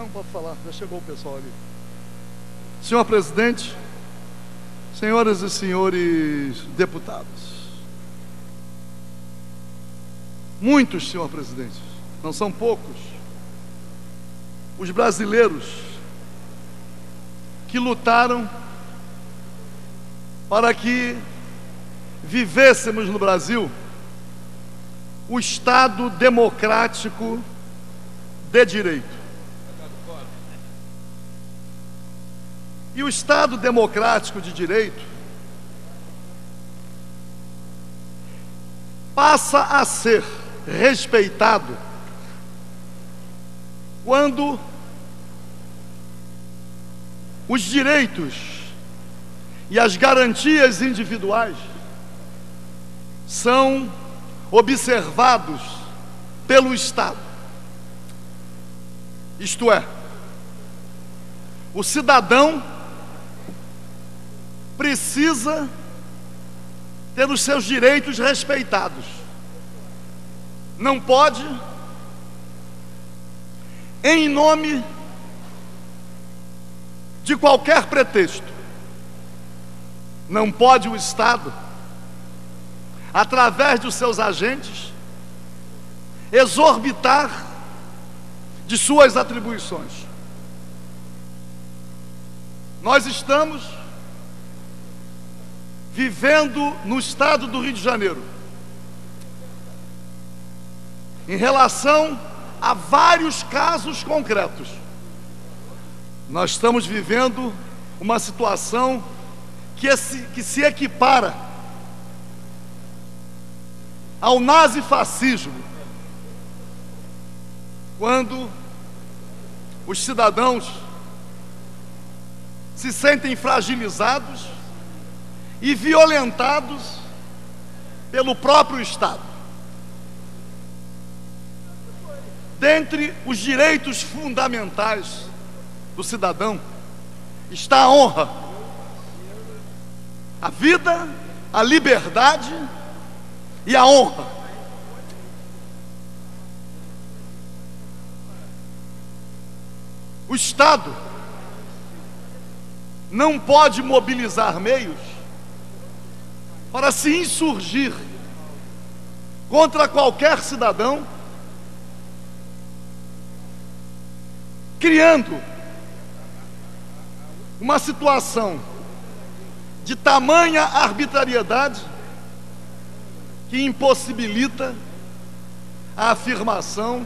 Não, pode falar, já chegou o pessoal ali. Senhor presidente, senhoras e senhores deputados, muitos, senhor presidente, não são poucos, os brasileiros que lutaram para que vivêssemos no Brasil o Estado democrático de direito. E o Estado democrático de direito passa a ser respeitado quando os direitos e as garantias individuais são observados pelo Estado. Isto é, o cidadão precisa ter os seus direitos respeitados. Não pode, em nome de qualquer pretexto, não pode o Estado, através dos seus agentes, exorbitar de suas atribuições. Nós estamos vivendo no estado do Rio de Janeiro, em relação a vários casos concretos, nós estamos vivendo uma situação que se equipara ao nazifascismo, quando os cidadãos se sentem fragilizados e violentados pelo próprio Estado. Dentre os direitos fundamentais do cidadão está a honra, a vida, a liberdade e a honra. O Estado não pode mobilizar meios para se insurgir contra qualquer cidadão, criando uma situação de tamanha arbitrariedade que impossibilita a afirmação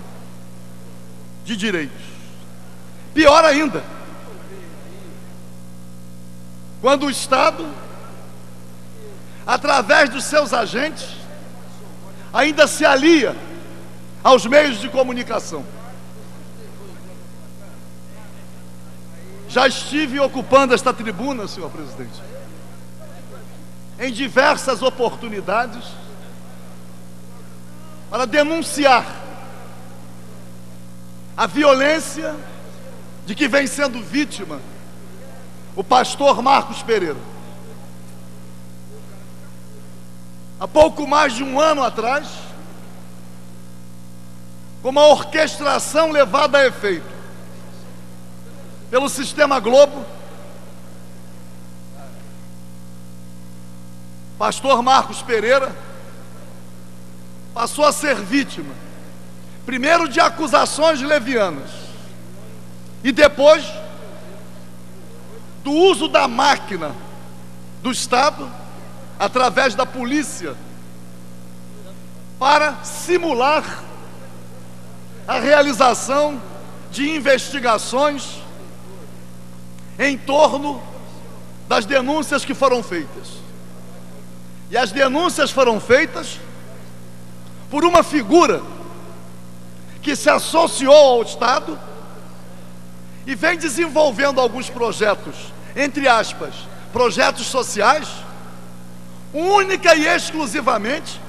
de direitos. Pior ainda, quando o Estado, através dos seus agentes, ainda se alia aos meios de comunicação. Já estive ocupando esta tribuna, senhor presidente, em diversas oportunidades, para denunciar a violência de que vem sendo vítima o pastor Marcos Pereira. Há pouco mais de um ano atrás, com uma orquestração levada a efeito pelo Sistema Globo, pastor Marcos Pereira passou a ser vítima, primeiro de acusações levianas e depois do uso da máquina do Estado, através da polícia, para simular a realização de investigações em torno das denúncias que foram feitas. E as denúncias foram feitas por uma figura que se associou ao Estado e vem desenvolvendo alguns projetos, entre aspas, projetos sociais, única e exclusivamente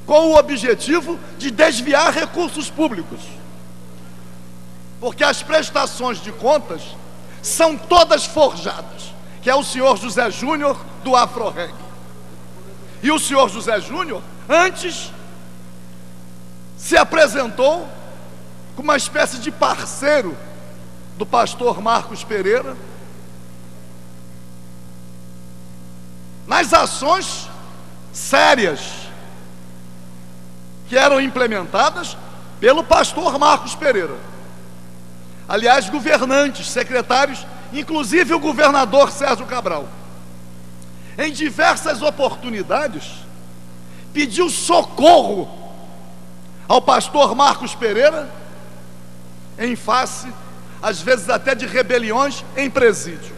com o objetivo de desviar recursos públicos. Porque as prestações de contas são todas forjadas, que é o senhor José Júnior do AfroReg. E o senhor José Júnior, antes, se apresentou como uma espécie de parceiro do pastor Marcos Pereira, nas ações sérias que eram implementadas pelo pastor Marcos Pereira. Aliás, governantes, secretários, inclusive o governador Sérgio Cabral, em diversas oportunidades, pediu socorro ao pastor Marcos Pereira, em face, às vezes até de rebeliões em presídio.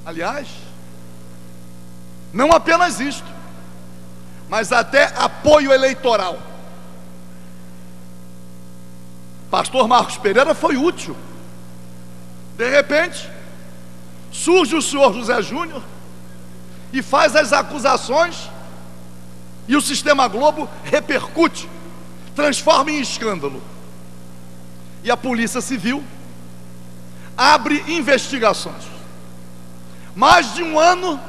Aliás, não apenas isto, mas até apoio eleitoral. Pastor Marcos Pereira foi útil. De repente, surge o senhor José Júnior e faz as acusações, e o Sistema Globo repercute, transforma em escândalo. E a Polícia Civil abre investigações. Mais de um ano,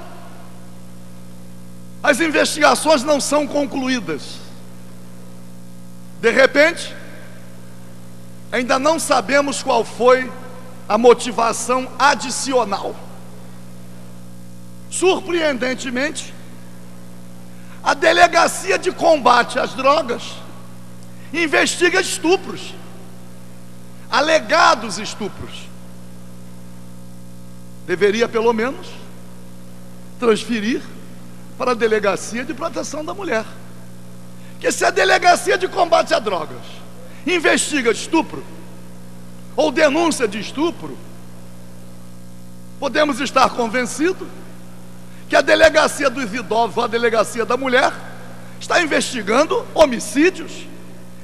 as investigações não são concluídas. De repente, ainda não sabemos qual foi a motivação adicional. Surpreendentemente, a Delegacia de Combate às Drogas investiga estupros, alegados estupros. Deveria, pelo menos, transferir para a Delegacia de Proteção da Mulher. Porque se a Delegacia de Combate a Drogas investiga estupro, ou denúncia de estupro, podemos estar convencidos que a Delegacia dos Idosos ou a Delegacia da Mulher está investigando homicídios,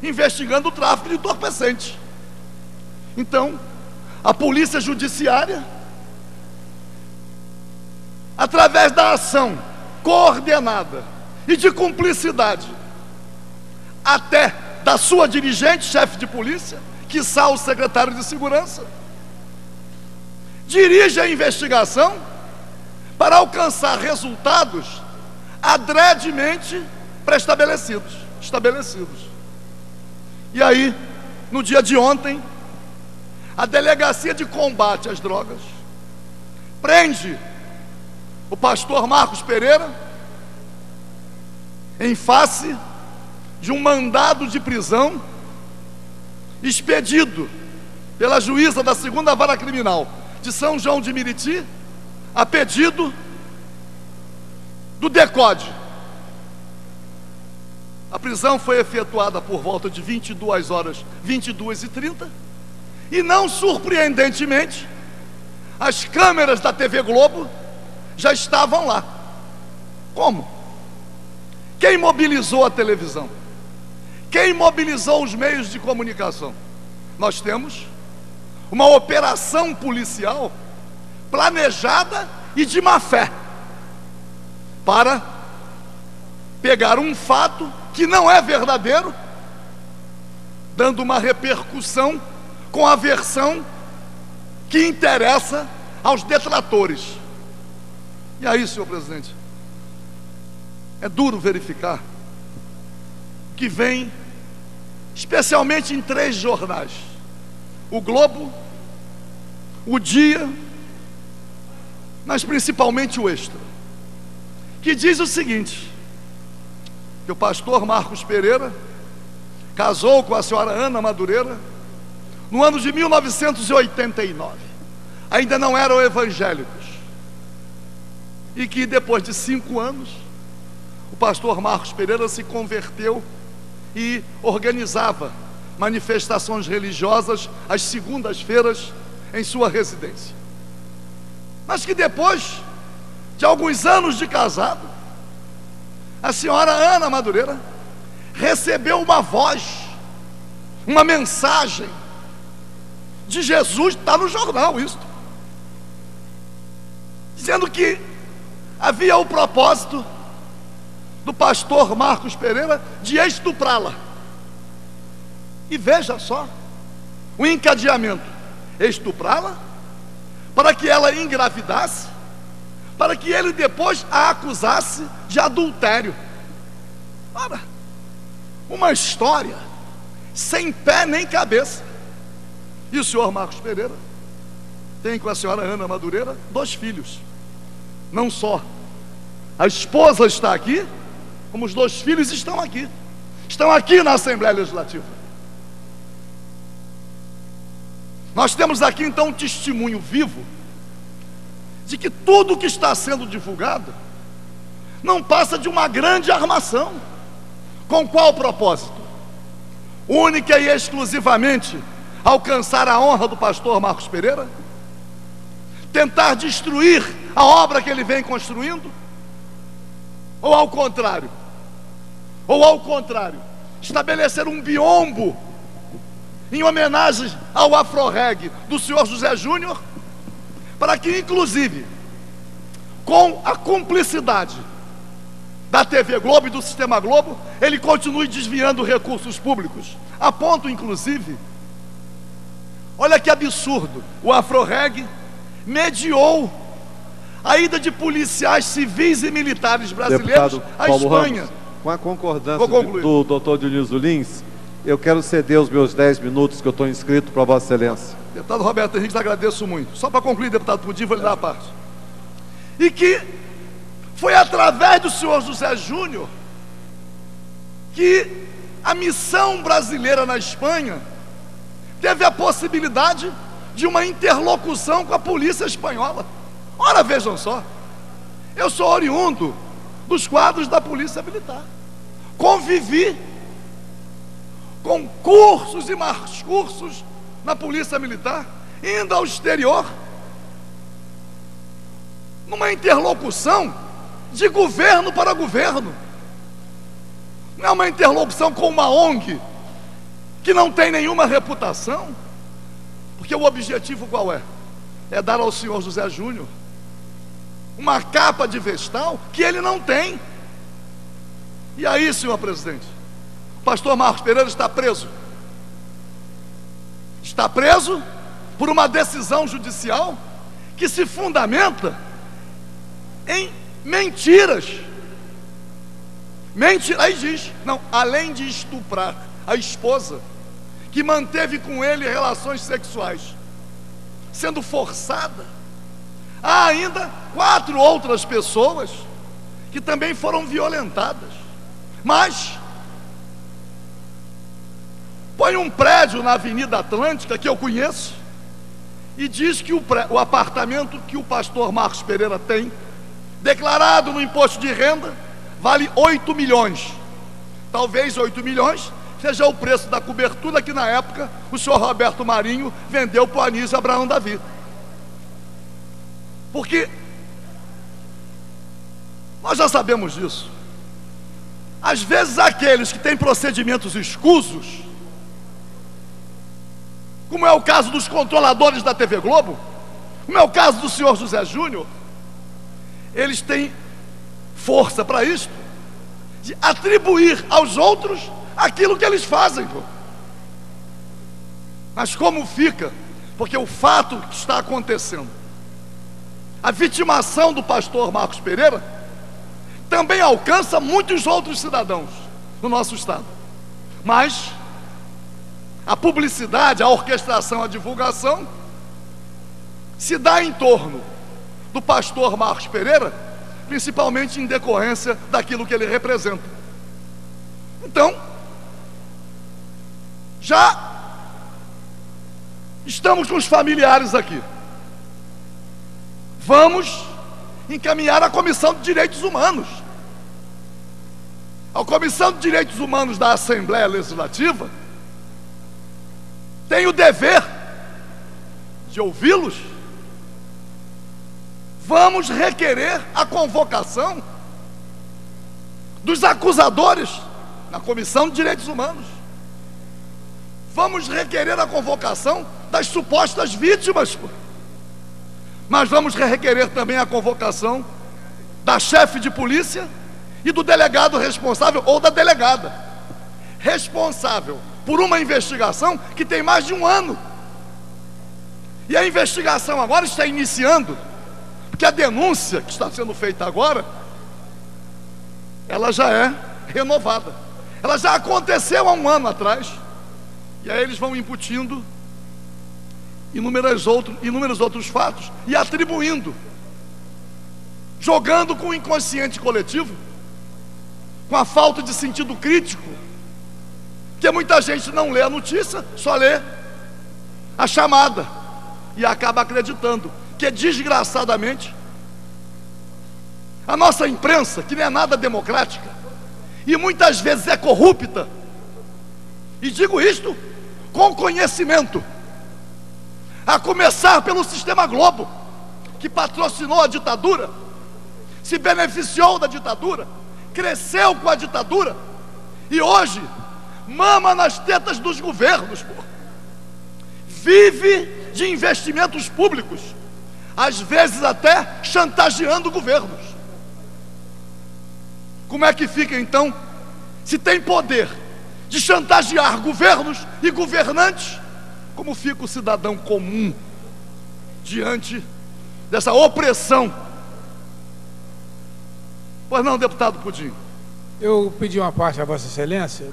investigando o tráfico de entorpecentes. Então, a Polícia Judiciária, através da ação coordenada e de cumplicidade, até da sua dirigente, chefe de polícia, quiçá o secretário de segurança, dirige a investigação para alcançar resultados adredemente pré-estabelecidos. E aí, no dia de ontem, a Delegacia de Combate às Drogas prende o pastor Marcos Pereira em face de um mandado de prisão expedido pela juíza da 2ª Vara Criminal de São João de Meriti, a pedido do DECODE. A prisão foi efetuada por volta de 22h30, e não surpreendentemente, as câmeras da TV Globo já estavam lá. Como? Quem mobilizou a televisão? Quem mobilizou os meios de comunicação? Nós temos uma operação policial planejada e de má fé para pegar um fato que não é verdadeiro, dando uma repercussão com a versão que interessa aos detratores. E aí, senhor presidente, é duro verificar que vem, especialmente em 3 jornais, o Globo, o Dia, mas principalmente o Extra, que diz o seguinte: que o pastor Marcos Pereira casou com a senhora Ana Madureira no ano de 1989, ainda não eram evangélicos, e que depois de 5 anos o pastor Marcos Pereira se converteu e organizava manifestações religiosas às segundas-feiras em sua residência. Mas que depois de alguns anos de casado, a senhora Ana Madureira recebeu uma voz, uma mensagem de Jesus, está no jornal isso, dizendo que havia o propósito do pastor Marcos Pereira de estuprá-la. E veja só o encadeamento: estuprá-la, para que ela engravidasse, para que ele depois a acusasse de adultério. Ora, uma história sem pé nem cabeça. E o senhor Marcos Pereira tem com a senhora Ana Madureira 2 filhos. Não só a esposa está aqui, como os 2 filhos estão aqui. Estão aqui na Assembleia Legislativa. Nós temos aqui então um testemunho vivo de que tudo que está sendo divulgado não passa de uma grande armação. Com qual propósito? Única e exclusivamente alcançar a honra do pastor Marcos Pereira? Tentar destruir a obra que ele vem construindo? Ou ao contrário? Estabelecer um biombo em homenagem ao Afroreg do senhor José Júnior, para que inclusive com a cumplicidade da TV Globo e do Sistema Globo, ele continue desviando recursos públicos, a ponto inclusive, olha que absurdo, o Afroreg mediou a ida de policiais civis e militares brasileiros à Espanha. Ramos, com a concordância do doutor Dionísio Lins, eu quero ceder os meus 10 minutos que eu estou inscrito para Vossa Excelência. Deputado Roberto Henrique, agradeço muito. Só para concluir, deputado Pudim, vou lhe dar a parte. E que foi através do senhor José Júnior que a missão brasileira na Espanha teve a possibilidade de uma interlocução com a polícia espanhola. Ora, vejam só, eu sou oriundo dos quadros da Polícia Militar, convivi com cursos e mais cursos na Polícia Militar, indo ao exterior, numa interlocução de governo para governo. Não é uma interlocução com uma ONG que não tem nenhuma reputação, porque o objetivo qual é? É dar ao senhor José Júnior uma capa de vestal que ele não tem. E aí, senhor presidente, o pastor Marcos Pereira está preso. Está preso por uma decisão judicial que se fundamenta em mentiras. Aí diz, não, além de estuprar a esposa, que manteve com ele relações sexuais, sendo forçada, há ainda 4 outras pessoas que também foram violentadas. Mas põe um prédio na Avenida Atlântica, que eu conheço, e diz que o apartamento que o pastor Marcos Pereira tem, declarado no imposto de renda, vale 8 milhões. Talvez 8 milhões seja o preço da cobertura que na época o senhor Roberto Marinho vendeu para o Anísio Abraão Davi. Porque nós já sabemos disso. Às vezes aqueles que têm procedimentos escusos, como é o caso dos controladores da TV Globo, como é o caso do senhor José Júnior, eles têm força para isso, de atribuir aos outros aquilo que eles fazem. Mas como fica? Porque o fato que está acontecendo, a vitimação do pastor Marcos Pereira, também alcança muitos outros cidadãos no nosso estado. Mas a publicidade, a orquestração, a divulgação se dá em torno do pastor Marcos Pereira, principalmente em decorrência daquilo que ele representa. Então, já estamos com os familiares aqui. Vamos encaminhar a Comissão de Direitos Humanos. A Comissão de Direitos Humanos da Assembleia Legislativa tem o dever de ouvi-los. Vamos requerer a convocação dos acusadores na Comissão de Direitos Humanos. Vamos requerer a convocação das supostas vítimas. Mas vamos requerer também a convocação da chefe de polícia e do delegado responsável, ou da delegada responsável por uma investigação que tem mais de 1 ano. E a investigação agora está iniciando, porque a denúncia que está sendo feita agora, ela já é renovada. Ela já aconteceu há 1 ano atrás. E aí eles vão imputindo inúmeros outros fatos, e atribuindo, jogando com o inconsciente coletivo, com a falta de sentido crítico, que muita gente não lê a notícia, só lê a chamada, e acaba acreditando que, desgraçadamente, a nossa imprensa, que não é nada democrática, e muitas vezes é corrupta, e digo isto com conhecimento, a começar pelo Sistema Globo, que patrocinou a ditadura, se beneficiou da ditadura, cresceu com a ditadura, e hoje mama nas tetas dos governos, vive de investimentos públicos, às vezes até chantageando governos. Como é que fica então, se tem poder de chantagear governos e governantes, como fica o cidadão comum diante dessa opressão? Pois não, deputado Pudim? Eu pedi uma parte a Vossa Excelência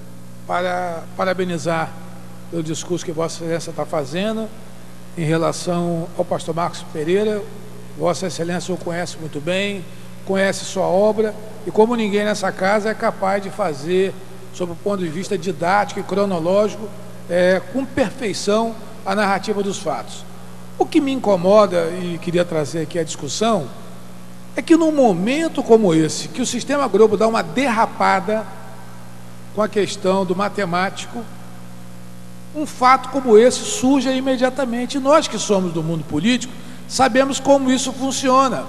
para parabenizar pelo discurso que Vossa Excelência está fazendo em relação ao pastor Marcos Pereira. Vossa Excelência o conhece muito bem, conhece sua obra, e como ninguém nessa casa é capaz de fazer, sob o ponto de vista didático e cronológico, com perfeição, a narrativa dos fatos. O que me incomoda, e queria trazer aqui a discussão, é que num momento como esse, que o Sistema Globo dá uma derrapada com a questão do matemático, um fato como esse surge imediatamente. Nós que somos do mundo político sabemos como isso funciona.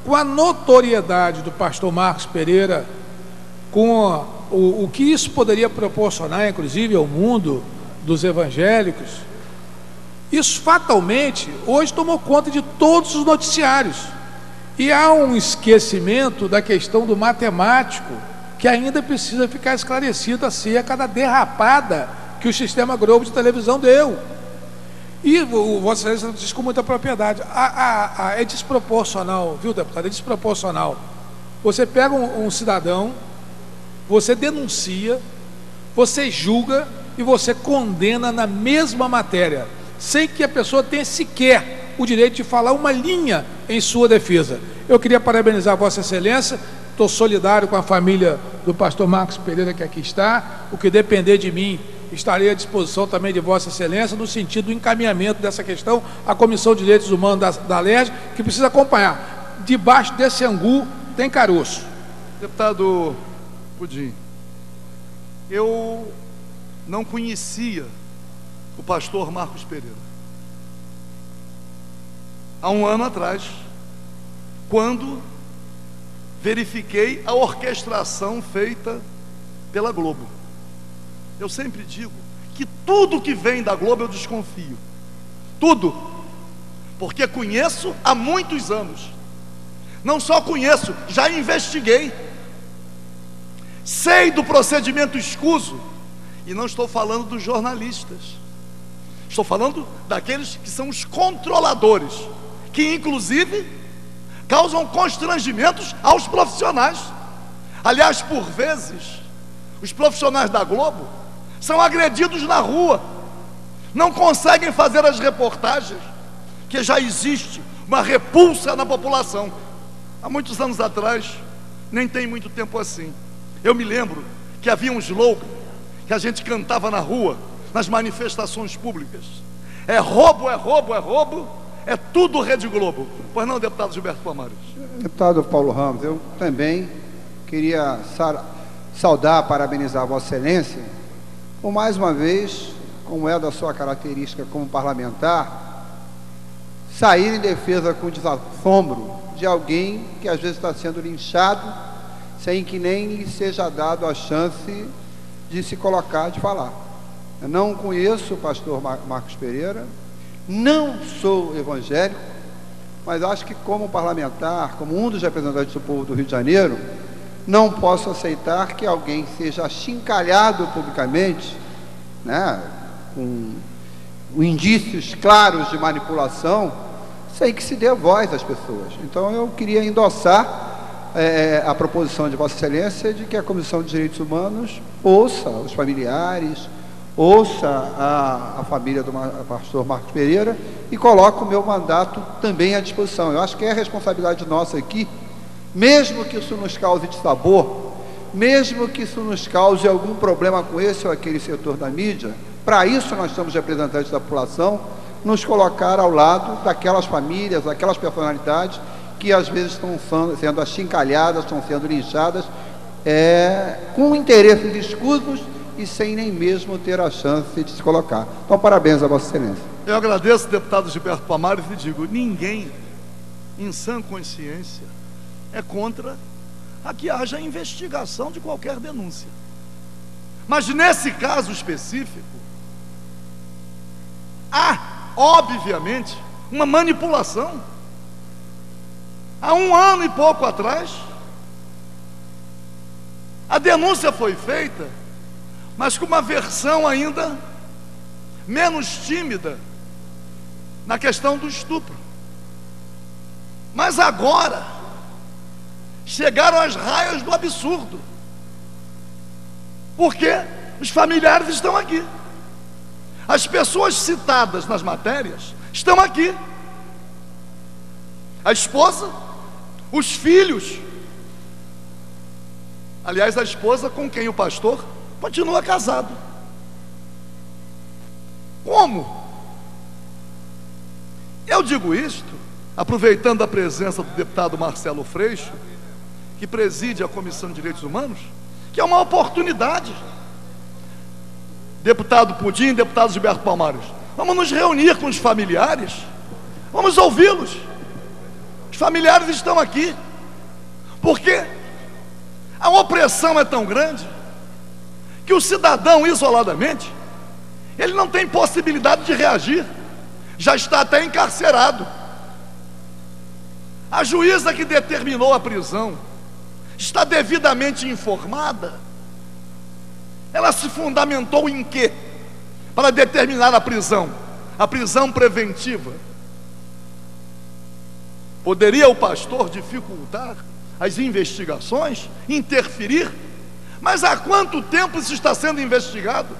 Com a notoriedade do pastor Marcos Pereira, com o que isso poderia proporcionar, inclusive, ao mundo dos evangélicos, isso fatalmente hoje tomou conta de todos os noticiários, e há um esquecimento da questão do matemático que ainda precisa ficar esclarecido acerca da derrapada que o Sistema Globo de televisão deu. E o Vossa Excelência diz com muita propriedade, é desproporcional, viu, deputado? É desproporcional. Você pega um cidadão, você denuncia, você julga e você condena na mesma matéria, sem que a pessoa tenha sequer o direito de falar uma linha em sua defesa. Eu queria parabenizar a Vossa Excelência, estou solidário com a família do pastor Marcos Pereira que aqui está. O que depender de mim, estarei à disposição também de Vossa Excelência, no sentido do encaminhamento dessa questão à Comissão de Direitos Humanos da LERJ, que precisa acompanhar. Debaixo desse angu tem caroço. Deputado Pudim, eu não conhecia o pastor Marcos Pereira. Há um ano atrás, quando verifiquei a orquestração feita pela Globo. Eu sempre digo que tudo que vem da Globo eu desconfio. Tudo. Porque conheço há muitos anos. Não só conheço, já investiguei. Sei do procedimento escuso. E não estou falando dos jornalistas. Estou falando daqueles que são os controladores, que inclusive causam constrangimentos aos profissionais. Aliás, por vezes, os profissionais da Globo são agredidos na rua, não conseguem fazer as reportagens, que já existe uma repulsa na população. Há muitos anos atrás, nem tem muito tempo assim, eu me lembro que havia um slogan que a gente cantava na rua, nas manifestações públicas: é roubo, é roubo, é roubo, é tudo Rede Globo. Pois não, deputado Gilberto Palmares? Deputado Paulo Ramos, eu também queria saudar, parabenizar Vossa Excelência, por mais uma vez, como é da sua característica como parlamentar, sair em defesa com desassombro de alguém que às vezes está sendo linchado, sem que nem lhe seja dado a chance de se colocar, de falar. Eu não conheço o pastor Marcos Pereira, não sou evangélico, mas acho que como parlamentar, como um dos representantes do povo do Rio de Janeiro, não posso aceitar que alguém seja achincalhado publicamente, né, com indícios claros de manipulação, sem que se dê voz às pessoas. Então eu queria endossar a proposição de Vossa Excelência de que a Comissão de Direitos Humanos ouça os familiares, ouça a família do pastor Marcos Pereira e coloque o meu mandato também à disposição. Eu acho que é responsabilidade nossa aqui, mesmo que isso nos cause dissabor, mesmo que isso nos cause algum problema com esse ou aquele setor da mídia, para isso nós somos representantes da população, nos colocar ao lado daquelas famílias, daquelas personalidades que às vezes estão sendo achincalhadas, estão sendo linchadas, com interesses escusos e sem nem mesmo ter a chance de se colocar. Então, parabéns a Vossa Excelência. Eu agradeço, deputado Gilberto Palmares, e digo, ninguém, em sã consciência, é contra a que haja investigação de qualquer denúncia. Mas nesse caso específico, há, obviamente, uma manipulação. Há 1 ano e pouco atrás, a denúncia foi feita, mas com uma versão ainda menos tímida na questão do estupro. Mas agora chegaram às raias do absurdo, porque os familiares estão aqui, as pessoas citadas nas matérias estão aqui, a esposa, os filhos, aliás, a esposa com quem o pastor continua casado. Como? Eu digo isto aproveitando a presença do deputado Marcelo Freixo, que preside a Comissão de Direitos Humanos, que é uma oportunidade. Deputado Pudim, deputado Gilberto Palmares, vamos nos reunir com os familiares, vamos ouvi-los. Os familiares estão aqui, porque a opressão é tão grande que o cidadão, isoladamente, ele não tem possibilidade de reagir, já está até encarcerado. A juíza que determinou a prisão está devidamente informada? Ela se fundamentou em quê para determinar a prisão preventiva? Poderia o pastor dificultar as investigações, interferir? Mas há quanto tempo isso está sendo investigado?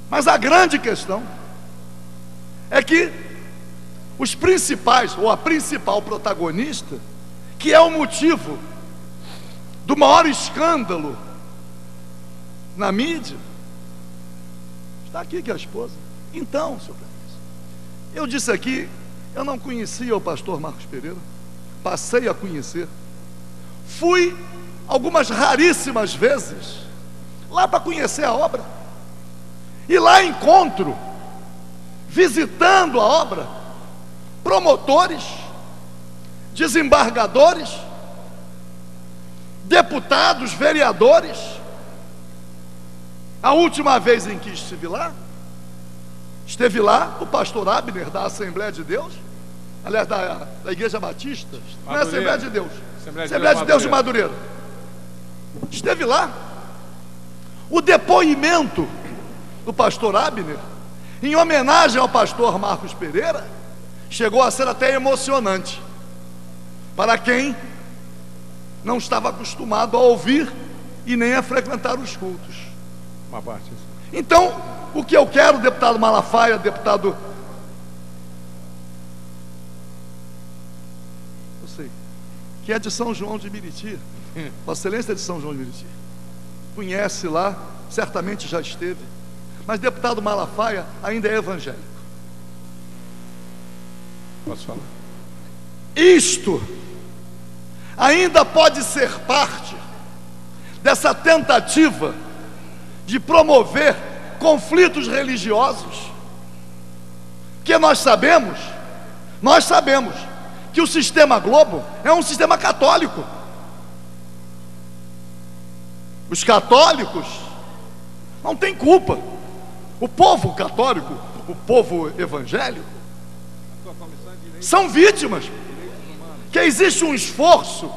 Mas a grande questão é que os principais, ou a principal protagonista, que é o motivo do maior escândalo na mídia, está aqui, que é a esposa. Então, senhor presidente, eu disse aqui, eu não conhecia o pastor Marcos Pereira, passei a conhecer, fui algumas raríssimas vezes lá para conhecer a obra, e lá encontro, visitando a obra, promotores, desembargadores, deputados, vereadores. A última vez em que esteve lá o pastor Abner, da Assembleia de Deus, aliás, da Igreja Batista, não é Assembleia de Deus, Assembleia de Deus de Madureira, esteve lá. O depoimento do pastor Abner, em homenagem ao pastor Marcos Pereira, chegou a ser até emocionante para quem não estava acostumado a ouvir e nem a frequentar os cultos. Uma parte. Então, o que eu quero, deputado Malafaia, deputado, eu sei que é de São João de Meriti, Vossa Excelência é de São João de Meriti, conhece lá, certamente já esteve, mas deputado Malafaia ainda é evangélico. Posso falar? Isto ainda pode ser parte dessa tentativa de promover conflitos religiosos, que nós sabemos que o sistema Globo é um sistema católico. Os católicos não têm culpa. O povo católico, o povo evangélico, são vítimas, que existe um esforço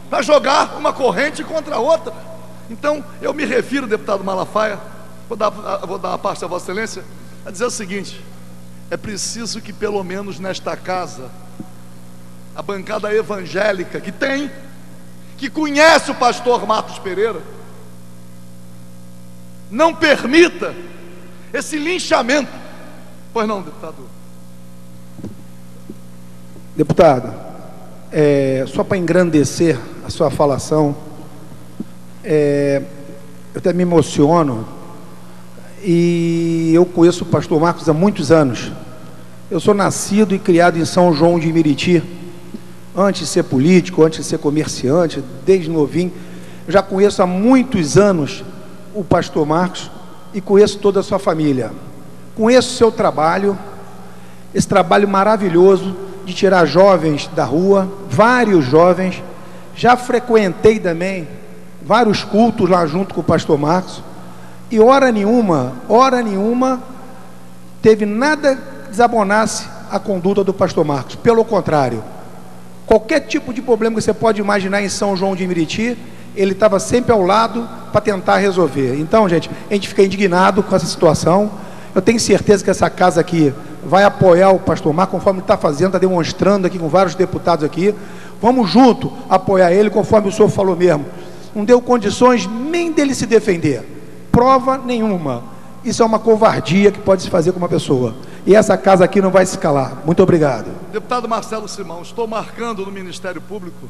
para jogar uma corrente contra a outra. Então, eu me refiro, deputado Malafaia, vou dar a parte a Vossa Excelência, a dizer o seguinte: é preciso que pelo menos nesta casa, a bancada evangélica que conhece o pastor Marcos Pereira, não permita esse linchamento. Pois não, deputado? Deputado, só para engrandecer a sua falação, eu até me emociono, e eu conheço o pastor Marcos há muitos anos. Eu sou nascido e criado em São João de Meriti, antes de ser político, antes de ser comerciante, desde novinho. Eu já conheço há muitos anos o pastor Marcos e conheço toda a sua família. Conheço o seu trabalho, esse trabalho maravilhoso de tirar jovens da rua, vários jovens. Já frequentei também vários cultos lá junto com o pastor Marcos, e hora nenhuma teve nada que desabonasse a conduta do pastor Marcos. Pelo contrário, qualquer tipo de problema que você pode imaginar em São João de Meriti, ele estava sempre ao lado para tentar resolver. Então, gente, a gente fica indignado com essa situação. Eu tenho certeza que essa casa aqui vai apoiar o pastor Marcos, conforme ele está fazendo, está demonstrando aqui com vários deputados aqui. Vamos junto apoiar ele, conforme o senhor falou mesmo. Não deu condições nem dele se defender, prova nenhuma. Isso é uma covardia que pode se fazer com uma pessoa, e essa casa aqui não vai se calar. Muito obrigado. Deputado Marcelo Simão, estou marcando no Ministério Público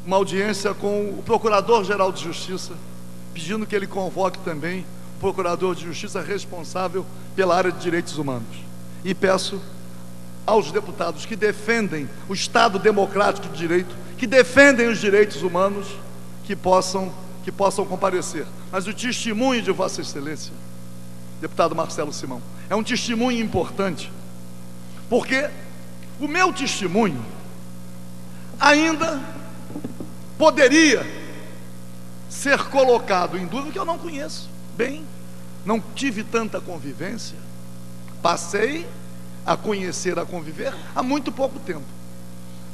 uma audiência com o Procurador-Geral de Justiça, pedindo que ele convoque também o Procurador de Justiça responsável pela área de direitos humanos, e peço aos deputados que defendem o Estado democrático de direito, que defendem os direitos humanos, que possam comparecer. Mas o testemunho de Vossa Excelência, deputado Marcelo Simão, é um testemunho importante, porque o meu testemunho ainda poderia ser colocado em dúvida, que eu não conheço bem, não tive tanta convivência, passei a conhecer, a conviver há muito pouco tempo.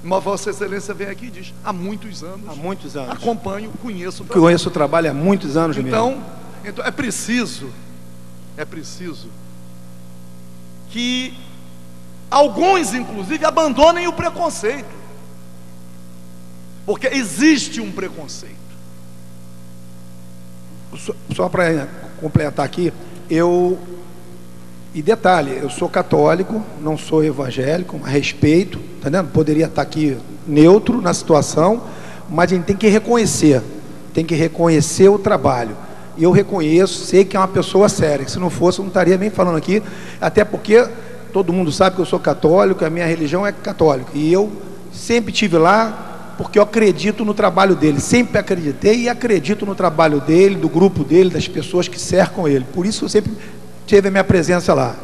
Mas Vossa Excelência vem aqui e diz, há muitos anos. Acompanho, conheço o trabalho. Conheço o trabalho há muitos anos mesmo. Então é preciso que alguns, inclusive, abandonem o preconceito, porque existe um preconceito. Só para completar aqui, e detalhe, eu sou católico, não sou evangélico, mas respeito, tá entendendo? Poderia estar aqui neutro na situação, mas a gente tem que reconhecer o trabalho. E eu reconheço, sei que é uma pessoa séria, que se não fosse eu não estaria nem falando aqui, até porque todo mundo sabe que eu sou católico, a minha religião é católica, e eu sempre estive lá porque eu acredito no trabalho dele, sempre acreditei e acredito no trabalho dele, do grupo dele, das pessoas que cercam ele. Por isso eu sempre tive a minha presença lá.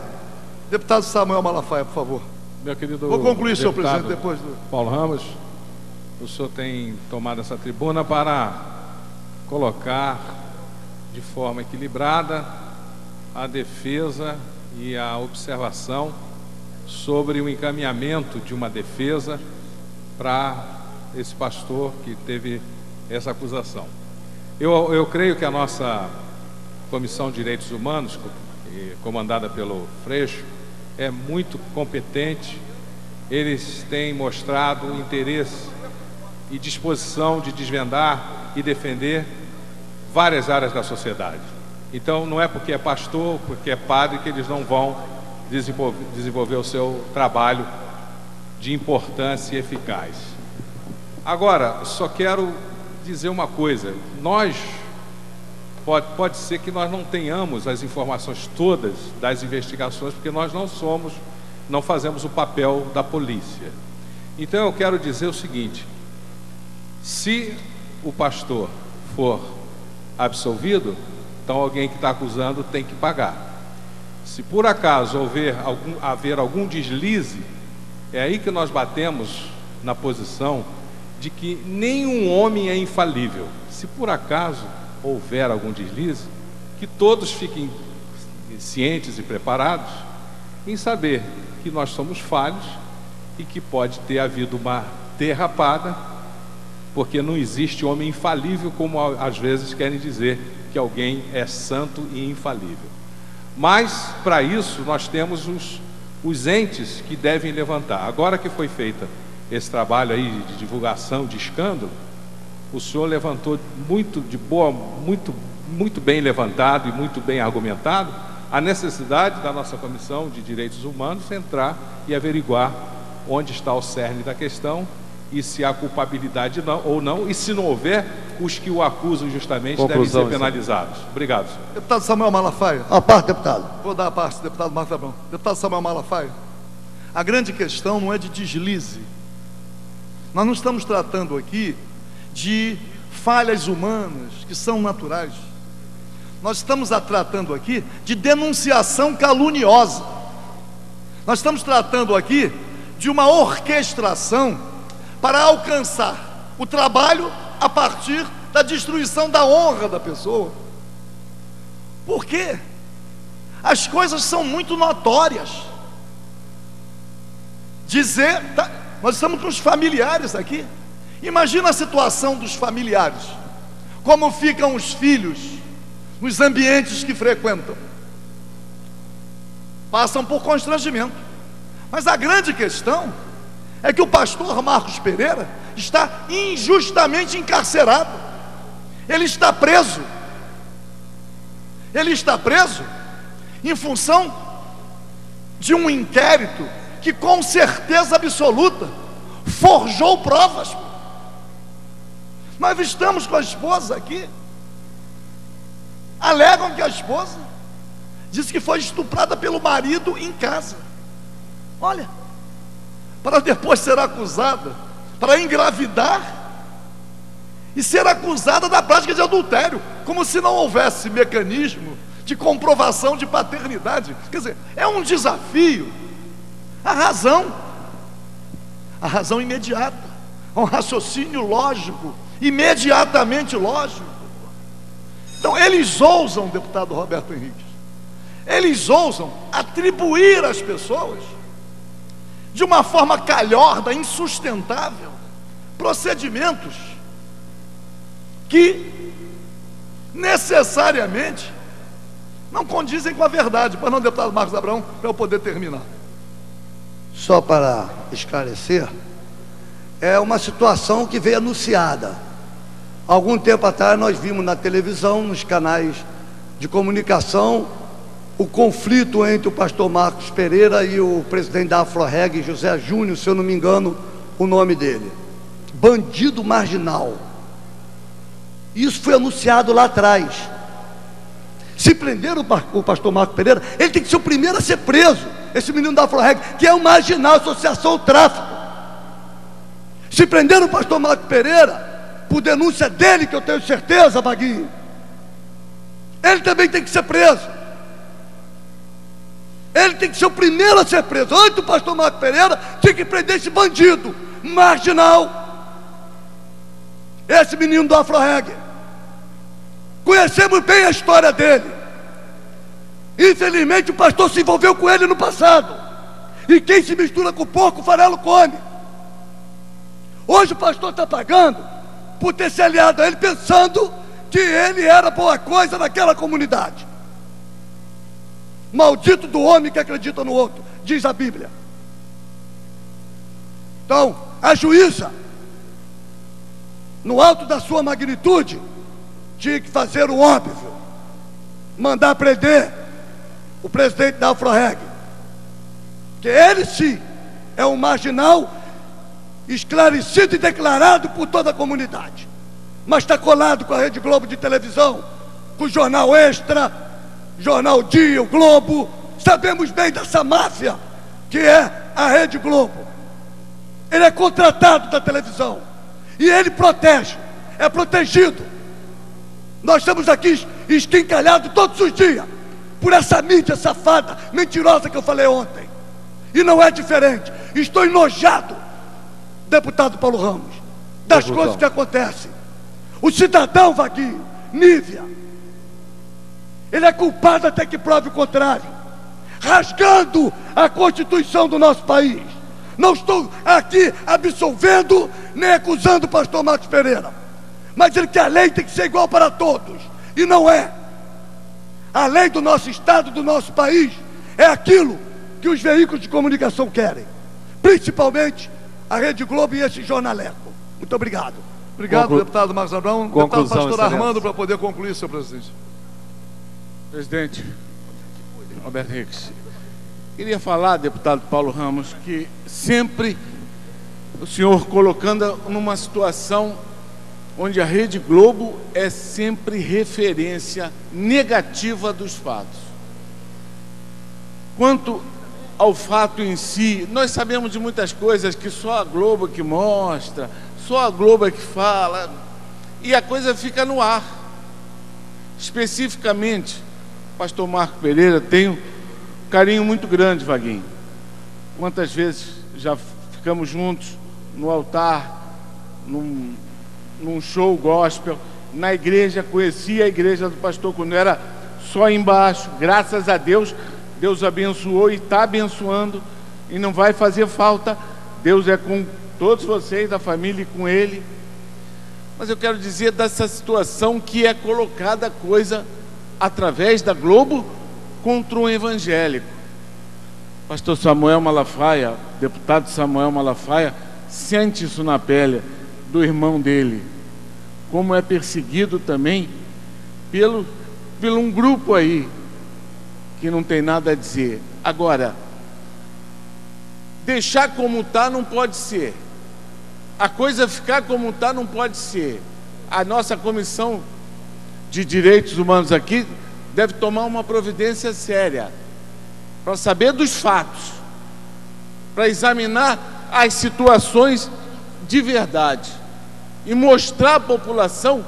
Deputado Samuel Malafaia, por favor. Meu querido, vou concluir, senhor presidente, depois do... Paulo Ramos, o senhor tem tomado essa tribuna para colocar de forma equilibrada a defesa e a observação sobre o encaminhamento de uma defesa para esse pastor que teve essa acusação. Eu creio que a nossa Comissão de Direitos Humanos, comandada pelo Freixo, é muito competente. Eles têm mostrado interesse e disposição de desvendar e defender várias áreas da sociedade. Então não é porque é pastor, porque é padre, que eles não vão desenvolver o seu trabalho de importância e eficaz. Agora, só quero dizer uma coisa: nós pode ser que nós não tenhamos as informações todas das investigações, porque nós não fazemos o papel da polícia. Então eu quero dizer o seguinte: se o pastor for absolvido, então alguém que está acusando tem que pagar. Se por acaso haver algum deslize, é aí que nós batemos na posição de que nenhum homem é infalível. Se por acaso houver algum deslize, que todos fiquem cientes e preparados em saber que nós somos falhos e que pode ter havido uma derrapada, porque não existe homem infalível, como às vezes querem dizer que alguém é santo e infalível. Mas para isso nós temos os entes que devem levantar. Agora que foi feita esse trabalho aí de divulgação, de escândalo, o senhor levantou muito muito bem levantado e muito bem argumentado a necessidade da nossa Comissão de Direitos Humanos entrar e averiguar onde está o cerne da questão e se há culpabilidade ou não, e se não houver, os que o acusam justamente devem ser penalizados. Obrigado, senhor. Deputado Samuel Malafaia. A parte, deputado. Vou dar a parte, deputado Marcos Abrão. Deputado Samuel Malafaia, a grande questão não é de deslize. Nós não estamos tratando aqui de falhas humanas que são naturais. Nós estamos tratando aqui de denunciação caluniosa. Nós estamos tratando aqui de uma orquestração para alcançar o trabalho a partir da destruição da honra da pessoa. Por quê? As coisas são muito notórias. Nós estamos com os familiares aqui. Imagina a situação dos familiares. Como ficam os filhos nos ambientes que frequentam. Passam por constrangimento. Mas a grande questão é que o pastor Marcos Pereira está injustamente encarcerado. Ele está preso. Ele está preso em função de um inquérito que, com certeza absoluta, forjou provas. Nós estamos com a esposa aqui. Alegam que a esposa disse que foi estuprada pelo marido em casa. Olha, para depois ser acusada, para engravidar e ser acusada da prática de adultério, como se não houvesse mecanismo de comprovação de paternidade. Quer dizer, é um desafio. A razão imediata, um raciocínio lógico, imediatamente lógico. Então eles ousam, deputado Roberto Henrique, eles ousam atribuir às pessoas, de uma forma calhorda, insustentável, procedimentos que necessariamente não condizem com a verdade. Pois não, deputado Marcos Abrão, para eu poder terminar. Só para esclarecer, é uma situação que veio anunciada. Algum tempo atrás nós vimos na televisão, nos canais de comunicação, o conflito entre o pastor Marcos Pereira e o presidente da Afroreg, José Júnior, se eu não me engano o nome dele. Bandido marginal. Isso foi anunciado lá atrás. Se prender o pastor Marcos Pereira, ele tem que ser o primeiro a ser preso. Esse menino da Afroreg, que é um marginal, associação ao tráfico. Se prender o pastor Marcos Pereira, por denúncia dele, que eu tenho certeza, Vaguinho, ele também tem que ser preso. Ele tem que ser o primeiro a ser preso. Antes do pastor Marcos Pereira, tinha que prender esse bandido marginal, esse menino do Afroreg. Conhecemos bem a história dele. Infelizmente o pastor se envolveu com ele no passado, e quem se mistura com o porco, o farelo come. Hoje o pastor está pagando por ter se aliado a ele, pensando que ele era boa coisa naquela comunidade. Maldito do homem que acredita no outro, diz a Bíblia. Então, a juíza, no alto da sua magnitude, tinha que fazer o óbvio, mandar prender o presidente da Afroreg, que ele sim é um marginal esclarecido e declarado por toda a comunidade, mas está colado com a Rede Globo de televisão, com o Jornal Extra, Jornal Dia, o Globo. Sabemos bem dessa máfia que é a Rede Globo. Ele é contratado da televisão e ele protege, é protegido. Nós estamos aqui esquincalhados todos os dias por essa mídia safada, mentirosa que eu falei ontem. E não é diferente. Estou enojado, deputado Paulo Ramos, das coisas que acontecem. O cidadão, Vaguinho, Nívia, ele é culpado até que prove o contrário, rasgando a Constituição do nosso país. Não estou aqui absolvendo nem acusando o pastor Marcos Pereira, mas ele que a lei tem que ser igual para todos, e não é. A lei do nosso estado, do nosso país, é aquilo que os veículos de comunicação querem, principalmente a Rede Globo e esse jornaleco. Muito obrigado. Obrigado, deputado Marcos Abrão. Deputado Pastor Armando, para poder concluir, senhor presidente. Presidente, Roberto Henriques, queria falar, deputado Paulo Ramos, que sempre o senhor colocando numa situação onde a Rede Globo é sempre referência negativa dos fatos. Quanto ao fato em si, nós sabemos de muitas coisas que só a Globo que mostra, só a Globo é que fala, e a coisa fica no ar. Especificamente, o pastor Marco Pereira tem um carinho muito grande, Vaguinho. Quantas vezes já ficamos juntos no altar, num show gospel, na igreja, conheci a igreja do pastor quando era só embaixo, graças a Deus, Deus abençoou e está abençoando, e não vai fazer falta, Deus é com todos vocês, da família e com ele. Mas eu quero dizer dessa situação que é colocada a coisa através da Globo contra o evangélico. Pastor Samuel Malafaia, deputado Samuel Malafaia, sente isso na pele do irmão dele, como é perseguido também pelo um grupo aí que não tem nada a dizer. Agora, deixar como está não pode ser, a coisa ficar como está não pode ser. A nossa Comissão de Direitos Humanos aqui deve tomar uma providência séria para saber dos fatos, para examinar as situações de verdade e mostrar à população,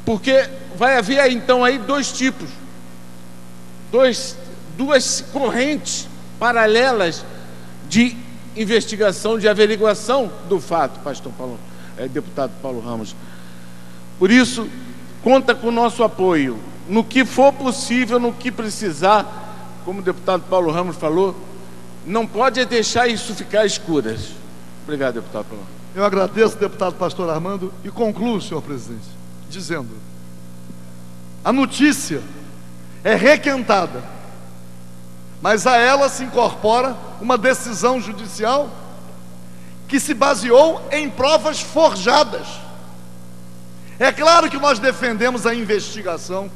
porque vai haver então aí dois tipos, duas correntes paralelas de investigação, de averiguação do fato, deputado Paulo Ramos. Por isso, conta com o nosso apoio, no que for possível, no que precisar, como o deputado Paulo Ramos falou, não pode deixar isso ficar às escuras. Obrigado, deputado Paulo Ramos. Eu agradeço, deputado Pastor Armando, e concluo, senhor presidente, dizendo: a notícia é requentada, mas a ela se incorpora uma decisão judicial que se baseou em provas forjadas. É claro que nós defendemos a investigação,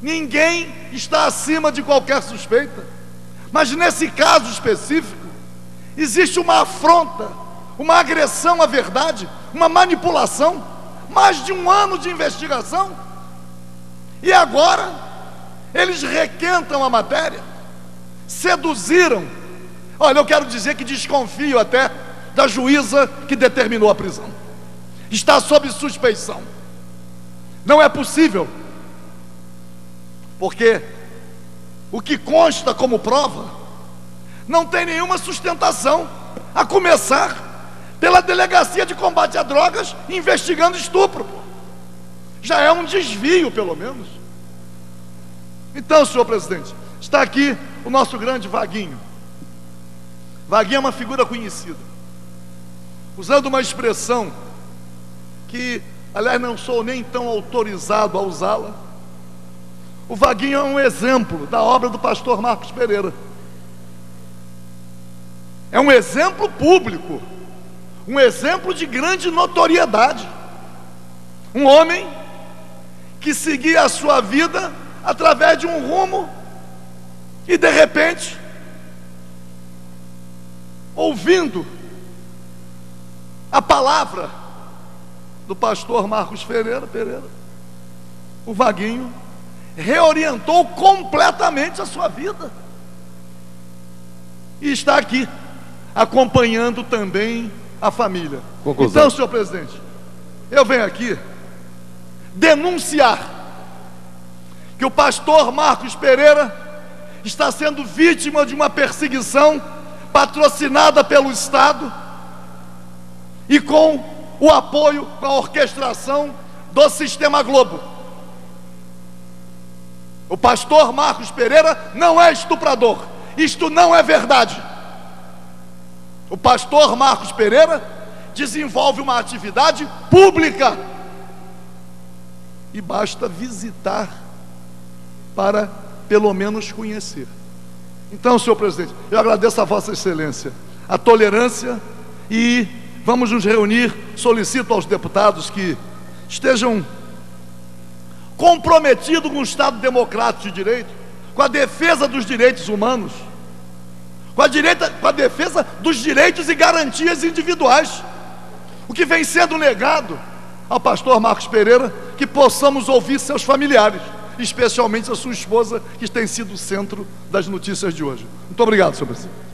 ninguém está acima de qualquer suspeita, mas nesse caso específico existe uma afronta, uma agressão à verdade, uma manipulação, mais de 1 ano de investigação, e agora eles requentam a matéria, seduziram. Olha, eu quero dizer que desconfio até da juíza que determinou a prisão, está sob suspeição. Não é possível, porque o que consta como prova não tem nenhuma sustentação, a começar pela Delegacia de Combate a Drogas investigando estupro. Já é um desvio, pelo menos. Então, senhor presidente, está aqui o nosso grande Vaguinho. Vaguinho é uma figura conhecida, usando uma expressão que, aliás, não sou nem tão autorizado a usá-la. O Vaguinho é um exemplo da obra do pastor Marcos Pereira. É um exemplo público, um exemplo de grande notoriedade, um homem que seguia a sua vida através de um rumo e de repente, ouvindo a palavra do pastor Marcos Pereira, o Vaguinho reorientou completamente a sua vida e está aqui acompanhando também a família. Conclusão. Então, senhor presidente, eu venho aqui denunciar que o pastor Marcos Pereira está sendo vítima de uma perseguição patrocinada pelo Estado e com o apoio, com a orquestração do Sistema Globo. O pastor Marcos Pereira não é estuprador, isto não é verdade. O pastor Marcos Pereira desenvolve uma atividade pública e basta visitar para pelo menos conhecer. Então, senhor presidente, eu agradeço a vossa excelência a tolerância e vamos nos reunir solicito aos deputados que estejam comprometidos com o Estado democrático de direito, com a defesa dos direitos humanos, com a defesa dos direitos e garantias individuais. O que vem sendo negado ao pastor Marcos Pereira, que possamos ouvir seus familiares, especialmente a sua esposa, que tem sido o centro das notícias de hoje. Muito obrigado, senhor presidente.